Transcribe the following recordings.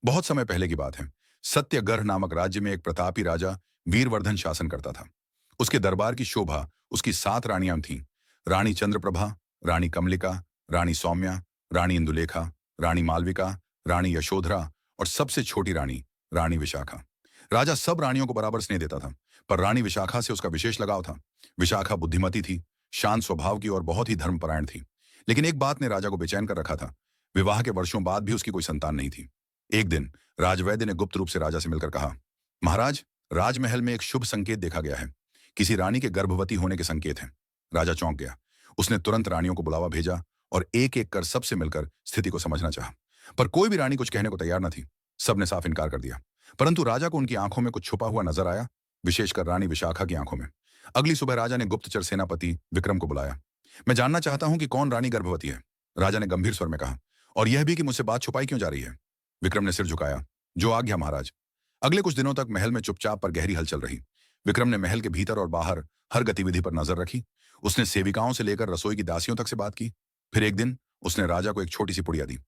बहुत समय पहले की बात है। सत्यगढ़ नामक राज्य में एक प्रतापी राजा वीरवर्धन शासन करता था। उसके दरबार की शोभा उसकी 7 रानियां थीं। रानी चंद्रप्रभा, रानी कमलिका, रानी सौम्या, रानी इंदुलेखा, रानी मालविका, रानी यशोधरा और सबसे छोटी रानी, रानी विशाखा। राजा सब रानियों को बराबर स्नेह देता था, पर रानी विशाखा से उसका विशेष लगाव था। विशाखा बुद्धिमती थी, शांत स्वभाव की और बहुत ही धर्मपरायण थी। लेकिन एक बात ने राजा को बेचैन कर रखा था। विवाह के वर्षों बाद भी उसकी कोई संतान नहीं थी। एक दिन राजवैद्य ने गुप्त रूप से राजा से मिलकर कहा, महाराज, राजमहल में एक शुभ संकेत देखा गया है। किसी रानी के गर्भवती होने के संकेत हैं। राजा चौंक गया। उसने तुरंत रानियों को बुलावा भेजा और एक एक कर सबसे मिलकर स्थिति को समझना चाहा। पर कोई भी रानी कुछ कहने को तैयार न थी। सबने साफ इनकार कर दिया। परंतु राजा को उनकी आंखों में कुछ छुपा हुआ नजर आया, विशेषकर रानी विशाखा की आंखों में। अगली सुबह राजा ने गुप्तचर सेनापति विक्रम को बुलाया। मैं जानना चाहता हूं कि कौन रानी गर्भवती है, राजा ने गंभीर स्वर में कहा, और यह भी कि मुझसे बात छुपाई क्यों जा रही है। विक्रम ने सिर झुकाया। जो आज्ञा महाराज। अगले कुछ दिनों तक महल में चुपचाप पर गहरी हलचल रही। विक्रम ने महल के भीतर और बाहर हर गतिविधि पर नजर रखी। उसने सेविकाओं से लेकर रसोई की दासियों तक से बात की। फिर एक दिन उसने राजा को एक छोटी सी पुड़िया दी।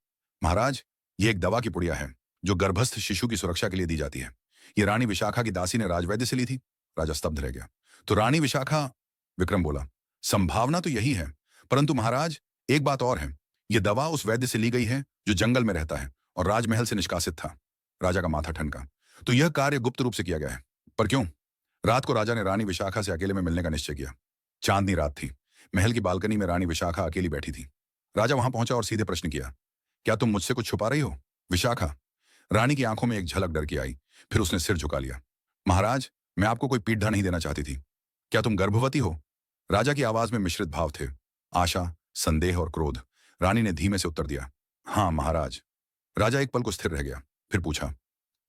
महाराज, ये एक दवा की पुड़िया है जो गर्भस्थ शिशु की सुरक्षा के लिए दी जाती है। ये रानी विशाखा की दासी ने राजवैद्य से ली थी। राजा स्तब्ध रह गया। तो रानी विशाखा? विक्रम बोला। संभावना तो यही है, परंतु महाराज, एक बात और है। यह दवा उस वैद्य से ली गई है जो जंगल में रहता है और राजमहल से निष्कासित था। राजा का माथा ठनका। तो यह कार्य गुप्त रूप से किया गया है। पर क्यों? रात को राजा ने रानी विशाखा से अकेले में मिलने का निश्चय किया। चांदनी रात थी। महल की बालकनी में रानी विशाखा अकेली बैठी थी। राजा वहां पहुंचा और सीधे प्रश्न किया, क्या तुम मुझसे कुछ छुपा रही हो विशाखा? रानी की आंखों में एक झलक डर की आई। फिर उसने सिर झुका लिया। महाराज, मैं आपको कोई पीड़ा नहीं देना चाहती थी। क्या तुम गर्भवती हो? राजा की आवाज में मिश्रित भाव थे, आशा, संदेह और क्रोध। रानी ने धीमे से उत्तर दिया, हाँ महाराज। राजा एक पल को स्थिर रह गया। फिर पूछा,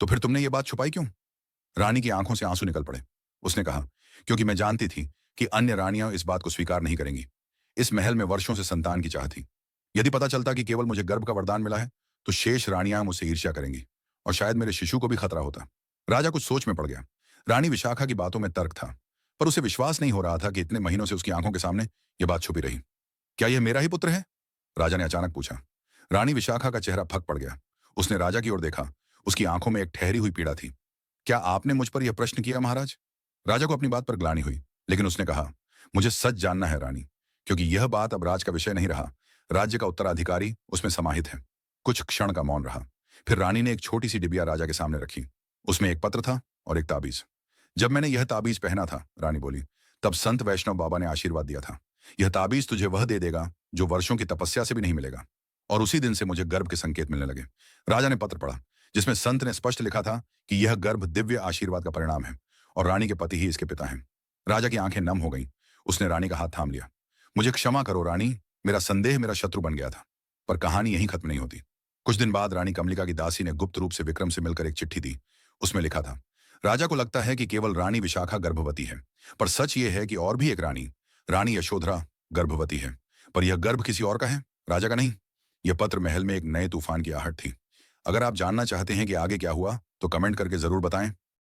तो फिर तुमने ये बात छुपाई क्यों? रानी की आंखों से आंसू निकल पड़े। उसने कहा, क्योंकि मैं जानती थी कि अन्य रानियां इस बात को स्वीकार नहीं करेंगी। इस महल में वर्षों से संतान की चाह थी। यदि पता चलता कि केवल मुझे गर्भ का वरदान मिला है, तो शेष रानियां मुझसे ईर्ष्या करेंगी और शायद मेरे शिशु को भी खतरा होता। राजा कुछ सोच में पड़ गया। रानी विशाखा की बातों में तर्क था, पर उसे विश्वास नहीं हो रहा था कि इतने महीनों से उसकी आंखों के सामने यह बात छुपी रही। क्या यह मेरा ही पुत्र है? राजा ने अचानक पूछा। रानी विशाखा का चेहरा फक पड़ गया। उसने राजा की ओर देखा। उसकी आंखों में एक ठहरी हुई पीड़ा थी। क्या आपने मुझ पर यह प्रश्न किया महाराज? राजा को अपनी बात पर ग्लानि हुई, लेकिन उसने कहा, मुझे सच जानना है रानी, क्योंकि यह बात अब राज का विषय नहीं रहा। राज्य का उत्तराधिकारी उसमें समाहित है। कुछ क्षण का मौन रहा। फिर रानी ने एक छोटी सी डिबिया राजा के सामने रखी। उसमें एक पत्र था और एक ताबीज। जब मैंने यह ताबीज पहना था, रानी बोली, तब संत वैष्णव बाबा ने आशीर्वाद दिया था, यह ताबीज तुझे वह दे देगा जो वर्षों की तपस्या से भी नहीं मिलेगा। और उसी दिन से मुझे गर्भ के संकेत मिलने लगे। राजा ने पत्र पढ़ा, जिसमें संत ने स्पष्ट लिखा था कि यह गर्भ दिव्य आशीर्वाद का परिणाम है और रानी के पति ही इसके पिता हैं। राजा की आंखें नम हो गईं। उसने रानी का हाथ थाम लिया। मुझे क्षमा करो रानी, मेरा संदेह मेरा शत्रु बन गया था। पर कहानी यहीं खत्म नहीं होती। कुछ दिन बाद रानी कमलिका की दासी ने गुप्त रूप से विक्रम से मिलकर एक चिट्ठी दी। उसमें लिखा था, राजा को लगता है कि केवल रानी विशाखा गर्भवती है, पर सच ये है कि और भी एक रानी, रानी यशोधरा, गर्भवती है। पर यह गर्भ किसी और का है, राजा का नहीं। यह पत्र महल में एक नए तूफान की आहट थी। अगर आप जानना चाहते हैं कि आगे क्या हुआ, तो कमेंट करके जरूर बताएं।